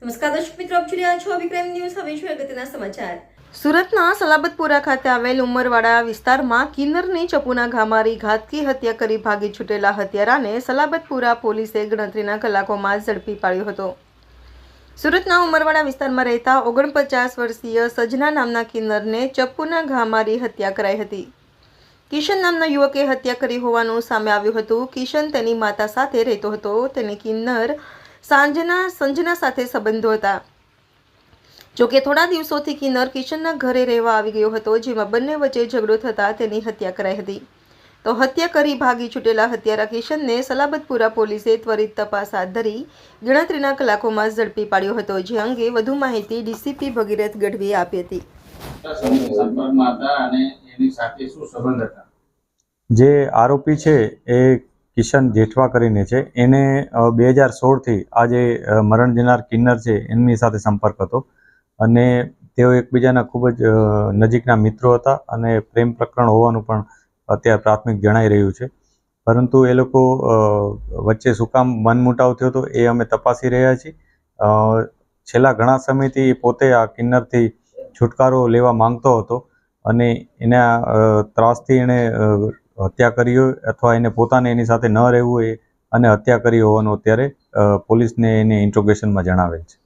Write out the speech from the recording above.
નમસ્કાર દર્શક મિત્રો, આપ જોઈ રહ્યા છો વિક્રમ ન્યૂઝ. હવે જોઈએ અગત્યના સમાચાર. સુરતના સલાબતપુરા ખાતે આવેલ ઉમરવાડા વિસ્તારમાં કિન્નરની ચપ્પુના ઘા મારી ઘાતકી હત્યા કરી ભાગી છૂટેલા હત્યારાને સલાબતપુરા પોલીસે ગણતરીના કલાકોમાં ઝડપી પાડ્યો હતો. સુરતના ઉમરવાડા વિસ્તારમાં રહેતા 49 વર્ષીય સજના નામના કિન્નરને ચપ્પુના ઘા મારી હત્યા કરાઈ હતી. કિશન નામના યુવકે હત્યા કરી હોવાનું સામે આવ્યું હતું. કિશન તેની માતા સાથે રહેતો હતો. તેને કિન્નર સંજના સાથે સંબંધો હતા. જોકે થોડા દિવસોથી કિન્નર કિશનના ઘરે રહેવા આવી ગયો હતો, જેમાં બંને વચ્ચે ઝઘડો થતાં તેની હત્યા કરાઈ હતી. તો હત્યા કરી ભાગી છૂટેલા હત્યારા કિશનને સલાબતપુરા પોલીસે ત્વરિત તપાસ હાથ ધરી ગણતરીના કલાકોમાં ઝડપી પાડ્યો હતો. જે અંગે વધુ માહિતી ડીસીપી ભગીરથ ગઢવીએ આપી હતી. જે આરોપી છે એ કિશન જેઠવા કરીને છે. એને 2016થી આ જે મરણ જનાર કિન્નર છે એમની સાથે સંપર્ક હતો અને તેઓ એકબીજાના ખૂબ જ નજીકના મિત્રો હતા અને પ્રેમ પ્રકરણ હોવાનું પણ અત્યારે પ્રાથમિક જણાઈ રહ્યું છે. પરંતુ એ લોકો વચ્ચે શું કામ મનમુટાવ થયો હતો એ અમે તપાસી રહ્યા છીએ. છેલ્લા ઘણા સમયથી પોતે આ કિન્નરથી છુટકારો લેવા માંગતો હતો અને એના ત્રાસથી એણે હત્યા કરી હોય અથવા એને પોતાને એની સાથે ન રહેવું હોય અને હત્યા કરી હોવાનું અત્યારે પોલીસને એને ઇન્ટ્રોગેશનમાં જણાવેલ છે.